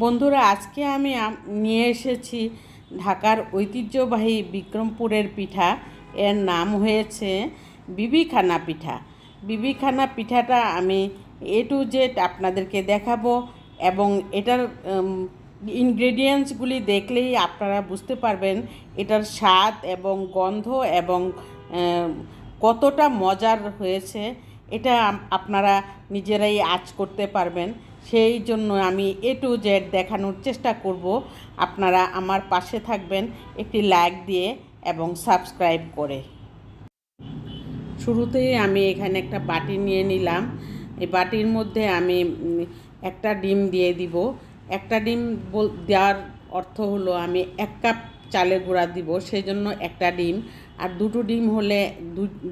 বন্ধুরা, আজকে আমি নিয়ে এসেছি ঢাকার ঐতিহ্যবাহী বিক্রমপুরের পিঠা। এর নাম হয়েছে বিবিখানা পিঠা। বিবিখানা পিঠাটা আমি এ টু জেড আপনাদেরকে দেখাবো, এবং এটার ইনগ্রেডিয়েন্টসগুলি দেখলেই আপনারা বুঝতে পারবেন এটার স্বাদ এবং গন্ধ এবং কতটা মজার হয়েছে। এটা আপনারা নিজেরাই আঁচ করতে পারবেন। সেই জন্য আমি এ টু জেড দেখানোর চেষ্টা করব। আপনারা আমার পাশে থাকবেন একটি লাইক দিয়ে এবং সাবস্ক্রাইব করে। শুরুতেই আমি এখানে একটা বাটি নিয়ে নিলাম। এই বাটির মধ্যে আমি একটা ডিম দিয়ে দিব। একটা ডিম দেওয়ার অর্থ হলো আমি 1 কাপ চালের গুঁড়া দিব, সেই জন্য একটা ডিম। আর দুটো ডিম হলে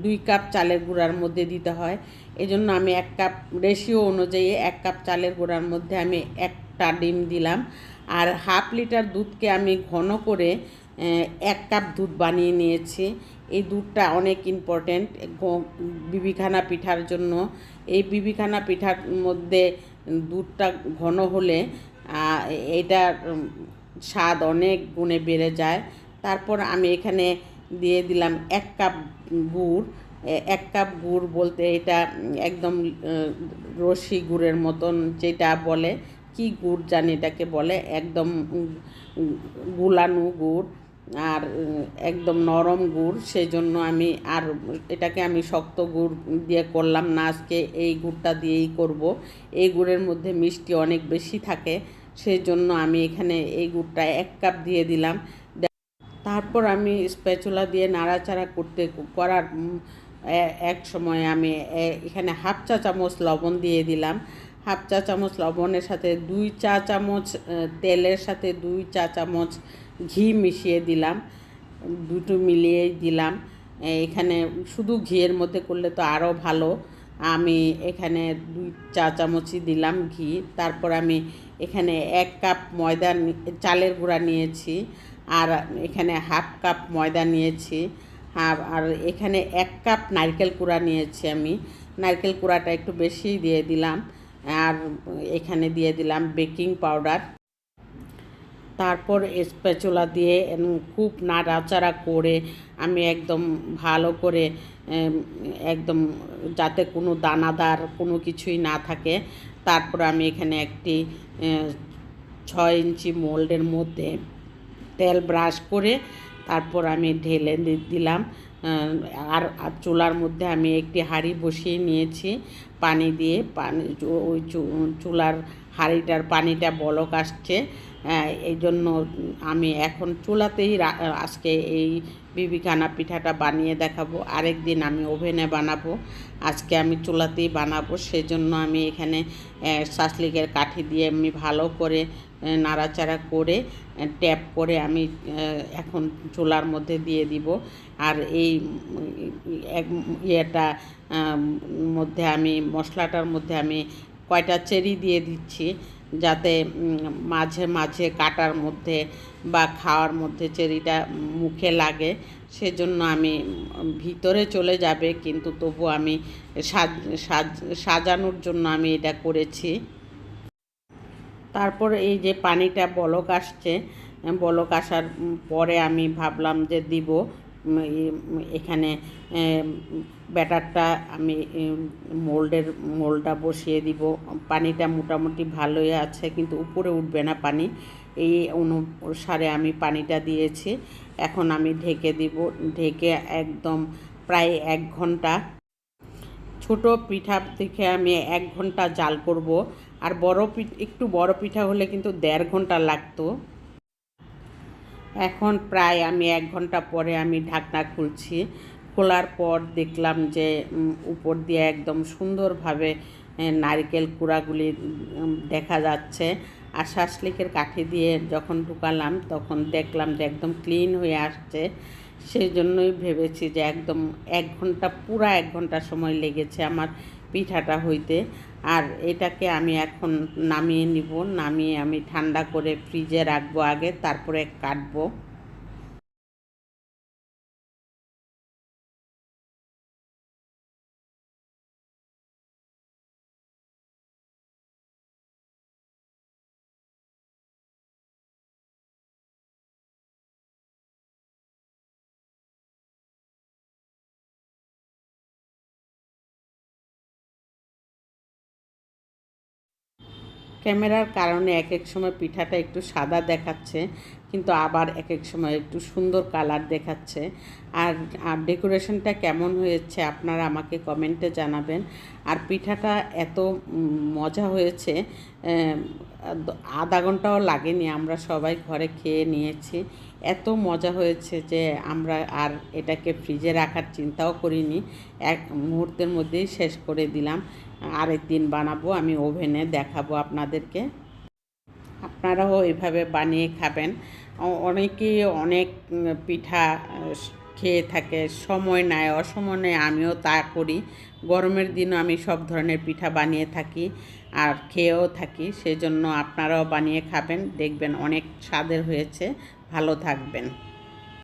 2 কাপ চালের গুঁড়ার মধ্যে দিতে হয়। এই জন্য আমি 1 কাপ রেশিও অনুযায়ী 1 কাপ চালের গুঁড়ার মধ্যে আমি একটা ডিম দিলাম। আর হাফ লিটার দুধকে আমি ঘন করে 1 কাপ দুধ বানিয়ে নিয়েছি। এই দুধটা অনেক ইম্পর্ট্যান্ট বিবিখানা পিঠার জন্য। এই বিবিখানা পিঠার মধ্যে দুধটা ঘন হলে এটার স্বাদ অনেক গুণে বেড়ে যায়। তারপর আমি এখানে দিয়ে দিলাম 1 কাপ গুড়। 1 কাপ গুড় বলতে এটা একদম রসি গুড়ের মতন, যেটা বলে কি গুড় জানি এটাকে বলে, একদম গুলানো গুড় আর একদম নরম গুড়। সেই জন্য আমি আর এটাকে আমি শক্ত গুড় দিয়ে করলাম না, আজকে এই গুড়টা দিয়েই করব। এই গুড়ের মধ্যে মিষ্টি অনেক বেশি থাকে, সেই জন্য আমি এখানে এই গুড়টা 1 কাপ দিয়ে দিলাম। তারপর আমি স্প্যাচুলা দিয়ে নাড়াচাড়া করার এক সময় আমি এখানে হাফ চা চামচ লবণ দিয়ে দিলাম। হাফ চা চামচ লবণের সাথে 2 চা চামচ তেলের সাথে 2 চা চামচ ঘি মিশিয়ে দিলাম। দুটো মিলিয়েই দিলাম। এখানে শুধু ঘিয়ের মধ্যে করলে তো আরও ভালো। আমি এখানে 2 চা চামচই দিলাম ঘি। তারপর আমি এখানে 1 কাপ চালের গুঁড়া নিয়েছি, আর এখানে হাফ কাপ ময়দা নিয়েছি। আর এখানে 1 কাপ নারকেল কুড়া নিয়েছি আমি। নারকেল কুড়াটা একটু বেশিই দিয়ে দিলাম। আর এখানে দিয়ে দিলাম বেকিং পাউডার। তারপর স্প্যাচুলা দিয়ে খুব নাড়াচাড়া করে আমি একদম ভালো করে একদম যাতে কোনো দানাদার কোনো কিছুই না থাকে। তারপর আমি এখানে একটি 6 ইঞ্চি মোল্ডের মধ্যে তেল ব্রাশ করে তারপর আমি ঢেলে দিলাম। আর চুলার মধ্যে আমি একটি হাঁড়ি বসিয়ে নিয়েছি পানি দিয়ে। ওই চুলার হাঁড়িটার পানিটা বলক আসছে। এই জন্য আমি এখন চুলাতেই আজকে এই বিবিখানা পিঠাটা বানিয়ে দেখাবো। আরেক দিন আমি ওভেনে বানাবো, আজকে আমি চুলাতেই বানাবো। সেজন্য আমি এখানে শাসলিকের কাঠি দিয়ে আমি ভালো করে নাড়াচাড়া করে ট্যাপ করে আমি এখন চুলার মধ্যে দিয়ে দিব। আর এই মধ্যে আমি মশলাটার মধ্যে আমি কয়টা চেরি দিয়ে দিচ্ছি, যাতে মাঝে মাঝে কাটার মধ্যে বা খাওয়ার মধ্যে চেরিটা মুখে লাগে। সেজন্য আমি ভিতরে চলে যাবে, কিন্তু তবু আমি সাজানোর জন্য আমি এটা করেছি। তারপর এই যে পানিটা বলক আসছে, বলক আসার পরে আমি ভাবলাম যে দিব এখানে ব্যাটারটা আমি মোল্ডটা বসিয়ে দিব। পানিটা মোটামুটি ভালোই আছে, কিন্তু উপরে উঠবে না পানি। এই অনুসারে আমি পানিটা দিয়েছি। এখন আমি ঢেকে দিব। ঢেকে একদম প্রায় 1 ঘন্টা, ছোট পিঠা থেকে আমি 1 ঘন্টা জাল করব। আর একটু বড় পিঠা হলে কিন্তু 1.5 ঘন্টা লাগতো। এখন প্রায় আমি 1 ঘন্টা পরে আমি ঢাকনা খুলছি। খোলার পর দেখলাম যে উপর দিয়ে একদম সুন্দরভাবে নারকেল কুড়াগুলি দেখা যাচ্ছে। আর শাসলিকের কাঠি দিয়ে যখন ঢুকালাম তখন দেখলাম যে একদম ক্লিন হয়ে আসছে। সেই জন্যই ভেবেছি যে একদম 1 ঘন্টা, পুরো 1 ঘন্টা সময় লেগেছে আমার পিঠাটা হইতে। আর এটাকে আমি এখন নামিয়ে নিব। নামিয়ে আমি ঠান্ডা করে ফ্রিজে রাখবো আগে, তারপরে কাটবো। ক্যামেরার কারণে এক এক সময় পিঠাটা একটু সাদা দেখাচ্ছে, কিন্তু আবার এক এক সময় একটু সুন্দর কালার দেখাচ্ছে। আর আর ডেকোরেশনটা কেমন হয়েছে আপনারা আমাকে কমেন্টে জানাবেন। আর পিঠাটা এত মজা হয়েছে, আধা ঘন্টাও লাগেনি, আমরা সবাই ঘরে খেয়ে নিয়েছি। এত মজা হয়েছে যে আমরা আর এটাকে ফ্রিজে রাখার চিন্তাও করিনি, এক মুহূর্তের মধ্যেই শেষ করে দিলাম। আরেক দিন বানাবো, আমি ওভেনে দেখাবো আপনাদেরকে। আপনারাও এইভাবে বানিয়ে খাবেন। অনেকেই অনেক পিঠা খেয়ে থাকে, সময় নেয়, অসময় নেয়, আমিও তা করি। গরমের দিনও আমি সব ধরনের পিঠা বানিয়ে থাকি আর খেয়েও থাকি। সেই জন্য আপনারাও বানিয়ে খাবেন, দেখবেন অনেক স্বাদের হয়েছে। ভালো থাকবেন।